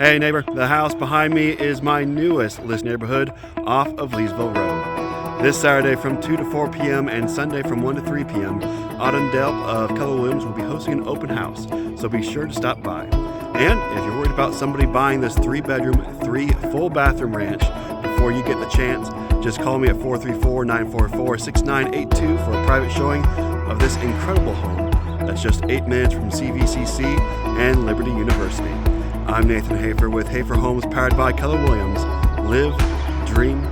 Hey neighbor, the house behind me is my newest list neighborhood off of Leesville Road. This Saturday from 2 to 4 p.m. and Sunday from 1 to 3 p.m., Autumn Delp of Keller will be hosting an open house, so be sure to stop by. And if you're worried about somebody buying this 3-bedroom, 3-full-bathroom ranch before you get the chance, just call me at 434-944-6982 for a private showing of this incredible home that's just 8 minutes from CVCC and Liberty University. I'm Nathan Haefer with Haefer Homes, powered by Keller Williams. Live, dream,